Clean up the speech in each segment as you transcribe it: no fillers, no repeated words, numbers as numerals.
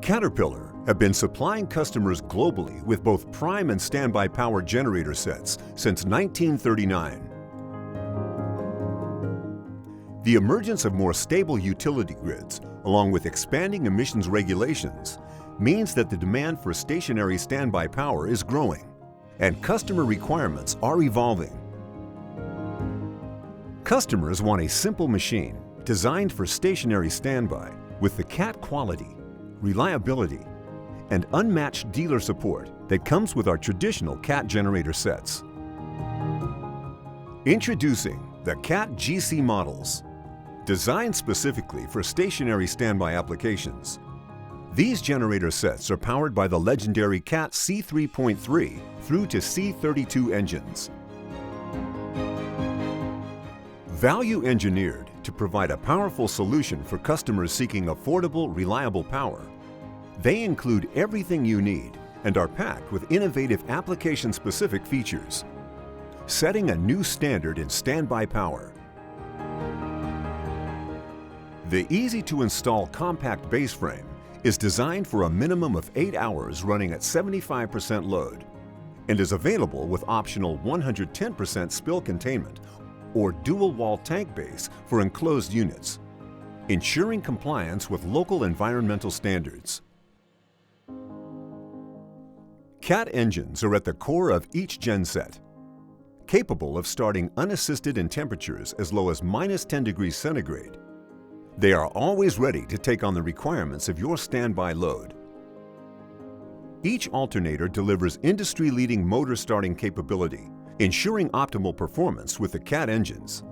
Caterpillar have been supplying customers globally with both prime and standby power generator sets since 1939. The emergence of more stable utility grids, along with expanding emissions regulations, means that the demand for stationary standby power is growing, and customer requirements are evolving. Customers want a simple machine designed for stationary standby with the CAT quality, reliability, and unmatched dealer support that comes with our traditional CAT generator sets. Introducing the CAT GC models. Designed specifically for stationary standby applications, these generator sets are powered by the legendary CAT C3.3 through to C32 engines. Value engineered to provide a powerful solution for customers seeking affordable, reliable power, they include everything you need and are packed with innovative application-specific features, setting a new standard in standby power. The easy-to-install compact base frame is designed for a minimum of 8 hours running at 75% load and is available with optional 110% spill containment or dual-wall tank base for enclosed units, ensuring compliance with local environmental standards. CAT engines are at the core of each genset, capable of starting unassisted in temperatures as low as -10 degrees centigrade. They are always ready to take on the requirements of your standby load. Each alternator delivers industry-leading motor starting capability, ensuring optimal performance with the CAT engines.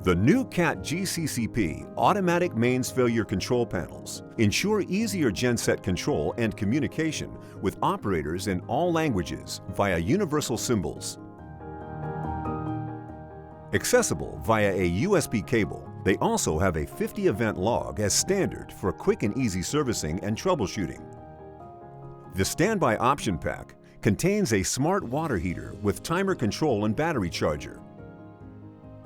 The new CAT GCCP automatic mains failure control panels ensure easier genset control and communication with operators in all languages via universal symbols. Accessible via a USB cable, they also have a 50-event log as standard for quick and easy servicing and troubleshooting. The standby option pack contains a smart water heater with timer control and battery charger.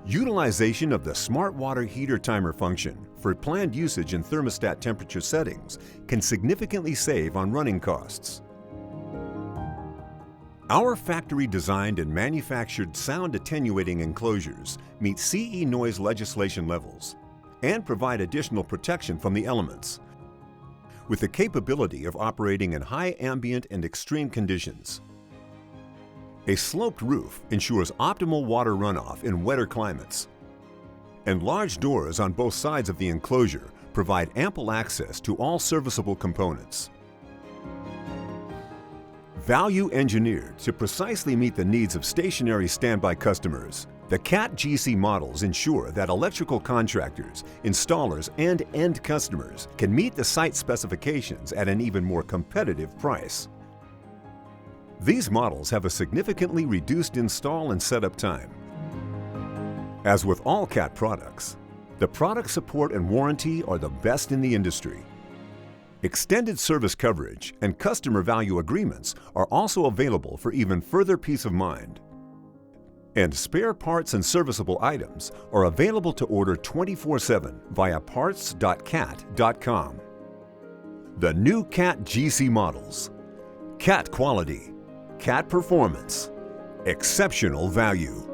Utilization of the smart water heater timer function for planned usage in thermostat temperature settings can significantly save on running costs. Our factory-designed and manufactured sound attenuating enclosures meet CE noise legislation levels and provide additional protection from the elements, with the capability of operating in high ambient and extreme conditions. A sloped roof ensures optimal water runoff in wetter climates, and large doors on both sides of the enclosure provide ample access to all serviceable components. Value engineered to precisely meet the needs of stationary standby customers, the CAT GC models ensure that electrical contractors, installers, and end customers can meet the site specifications at an even more competitive price. These models have a significantly reduced install and setup time. As with all CAT products, the product support and warranty are the best in the industry. Extended service coverage and customer value agreements are also available for even further peace of mind. And spare parts and serviceable items are available to order 24/7 via parts.cat.com. The new CAT GC models. CAT quality, CAT performance, exceptional value.